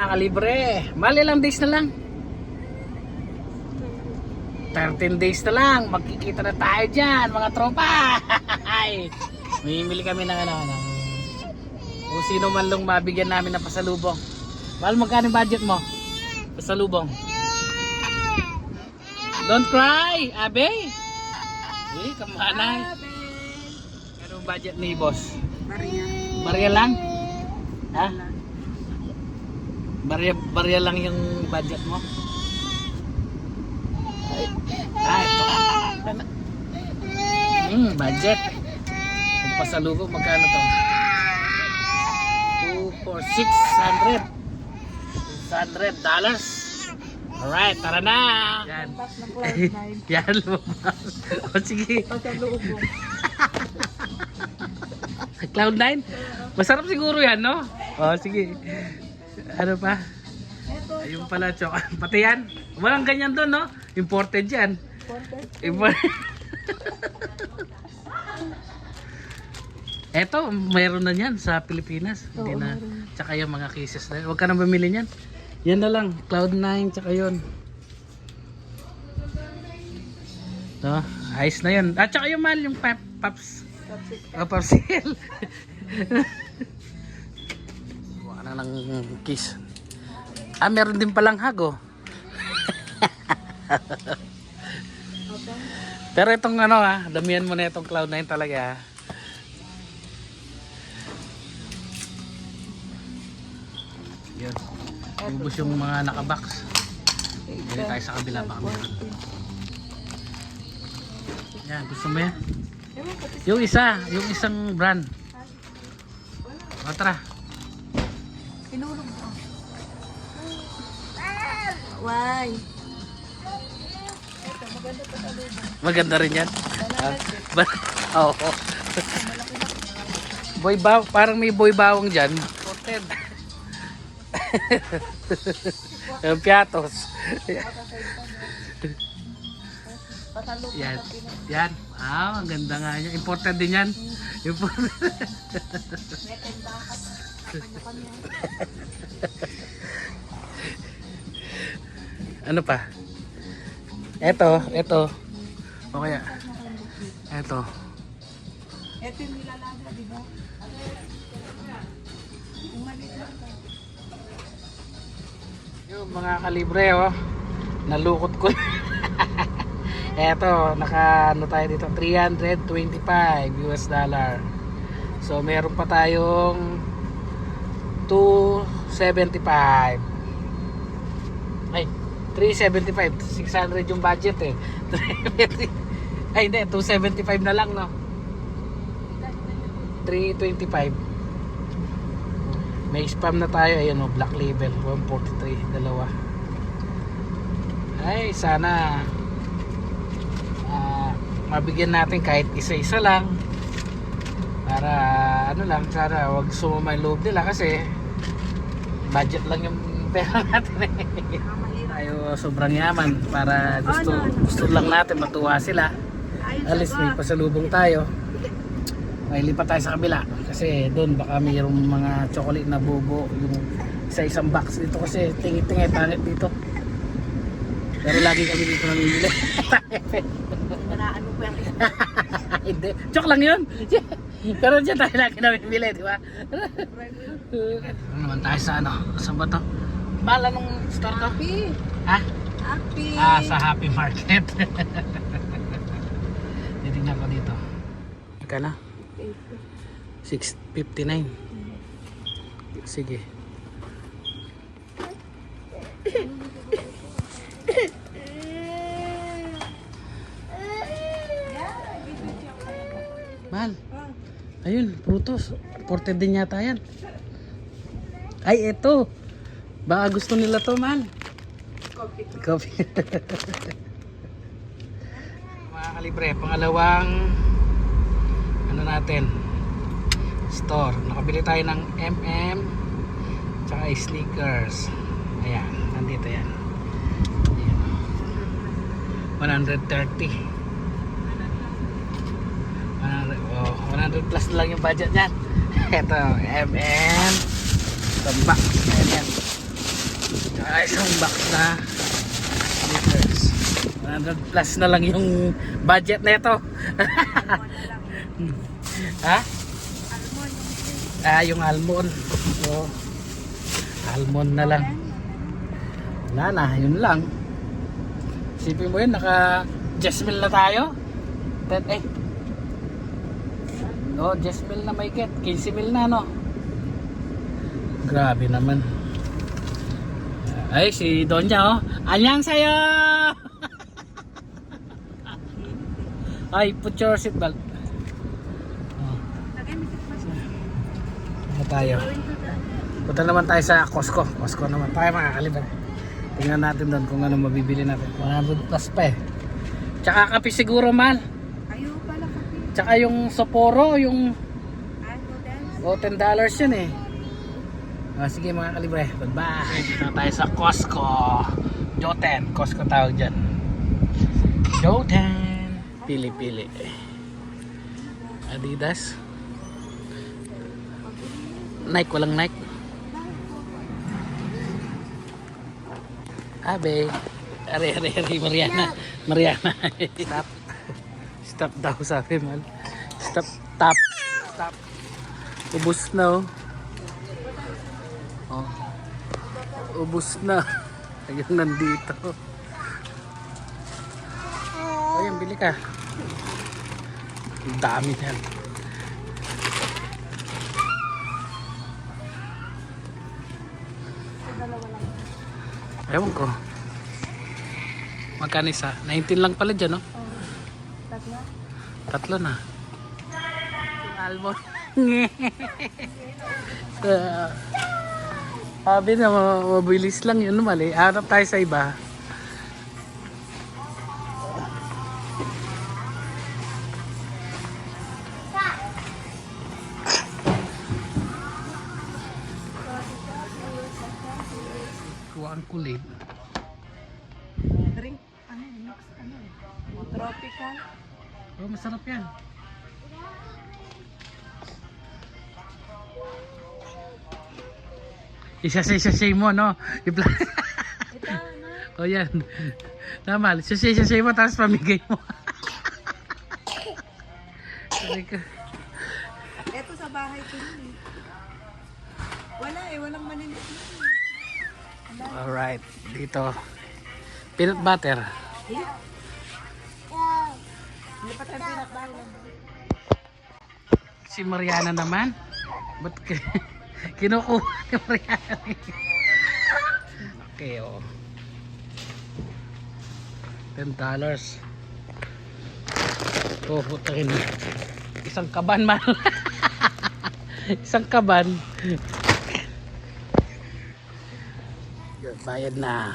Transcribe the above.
kalibre. Mali lang days na lang. 13 days na lang. Magkikita na tayo dyan, mga tropa. Mimili kami ng kung sino man lang mabigyan namin ng pasalubong. Mahal, magkano budget mo? Pasalubong. Don't cry, abe. Kamanay. Anong budget ni boss? Barya lang? Ha? Barya lang yung budget mo? Ito. Budget. Kung pasalubong, magkano to? 600 Alright, tara na. Yan. Yan, lumabas. O sige. Cloud9? Masarap siguro yan, no? O sige. Ano pa? Ayun pala, pati yan. Walang ganyan doon, no? Imported yan. Imported. Eto, mayroon na yan sa Pilipinas. Hindi na. Tsaka yung mga cases na. Huwag ka nang bumili niyan. Yan na lang. Cloud9, tsaka yun. No, ayos na yun. At tsaka yung mahal, yung Pops. Popsicle. Huwag na ng kiss. Meron din palang hago. Pero itong damihan mo na itong Cloud9 talaga. Yun. Ubus yung mga nakabox. Dili tayo sa kabila baka meron. Yan, gusto mo yan? Yung isang brand. O tara. Pinulog ko. Why? Ito, maganda pa sa lubo. Maganda rin yan. Oo. Parang may boy bawang dyan. Ported. Yung piatos. Yan. Yan. Ang ganda nga niya. Imported din yan. Imported. Ano pa? Ito. O kaya? Ito. Ito yung nilalaga, di ba? Yung mga kalibre, nalukot ko. Eto, tayo dito, $325. So meron pa tayong 275. Ay, 375. 600 yung budget eh. Ay hindi, 275 na lang, no? 325. May spam na tayo, ayun, Black Label 143, dalawa. Ay, sana mabigyan natin kahit isa-isa lang para sana wag sumama yung loob nila kasi budget lang yung pera natin eh. Tayo sobrang yaman para gusto lang natin matuwa sila. At least may pasalubong tayo. May lipat tayo sa kabila kasi doon baka mayroong mga chocolate na bubo yung isa-isang box dito kasi tingi-tingi pangit dito. Pero lagi kami dito namimili. Manaan mo po yan. Hindi. Joke lang yun. Pero dyan tayo lagi namimili, di ba? Ano naman tayo sa Saan ba to? Mahal, anong store to? Happy. Ha? Happy. Sa Happy Market. Titignan ko dito. Magkano? 659. Sige. Mahal. Ayun, prutos. Imported din yata yan. Ay, eto. Baka gusto nila to, mahal. Coffee. Mga kalibre, pangalawang natin store. Nakabili tayo ng tsaka sneakers. Ayan, nandito yan. 130. 100 plus lang yung budget niyan. Ito, tambak. Ayan. isang box na liters. 100 plus na lang yung budget na ito. Ha? Yung almond. So, almond na lang. Wala na, yun lang. Isipin mo yun, naka 10 mil na tayo. Oh, 10 mil na may get. 15 mil na, no? Grabe naman. Ay, si Donja, oh. Anyang sayo! Ay, put your seatbelt. Oh. Ano tayo? Punta naman tayo sa Costco. Costco naman tayo, mga kalibre. Tingnan natin doon kung ano mabibili natin. 100 plus pa eh. Tsaka kape siguro, mahal. Ayaw pala kape. Tsaka yung Sapporo, yung Ano $10 yun eh. Sige mga kalibre, bye-bye. Dito na tayo sa Costco. Joten, Costco tawag dyan. Joten. Pili-pili. Adidas. Nike, walang Nike. Abe. Are, Mariana. Mariana. Stop. Stop daw sabi mal. Stop. Stop. Ubus na oh. Oh. Ubus na. Ayun nandito. Ayun, bili ka. Ang dami yan. Ewan ko. Magkano isa? 19 lang pala dyan, no? Tatlo na. Almond. Sabi na mabilis lang yun, mali. Harap tayo sa iba. Kuha ang kulit. Drink, mix, tropical. Oh, masarap yan. Isa-say mo, no? Ito, ano? O yan. Tama, isa-say mo, tapos pamigay mo. Ito sa bahay ko yun eh. Wala eh, walang maninit. Alright, dito. Peanut butter. Lipat ang peanut butter. Si Mariana naman. Ba't kinukuha ni Mariana? Okay, oh. $10. Oh, putahin. Isang kaban man. Isang kaban. Bayad na.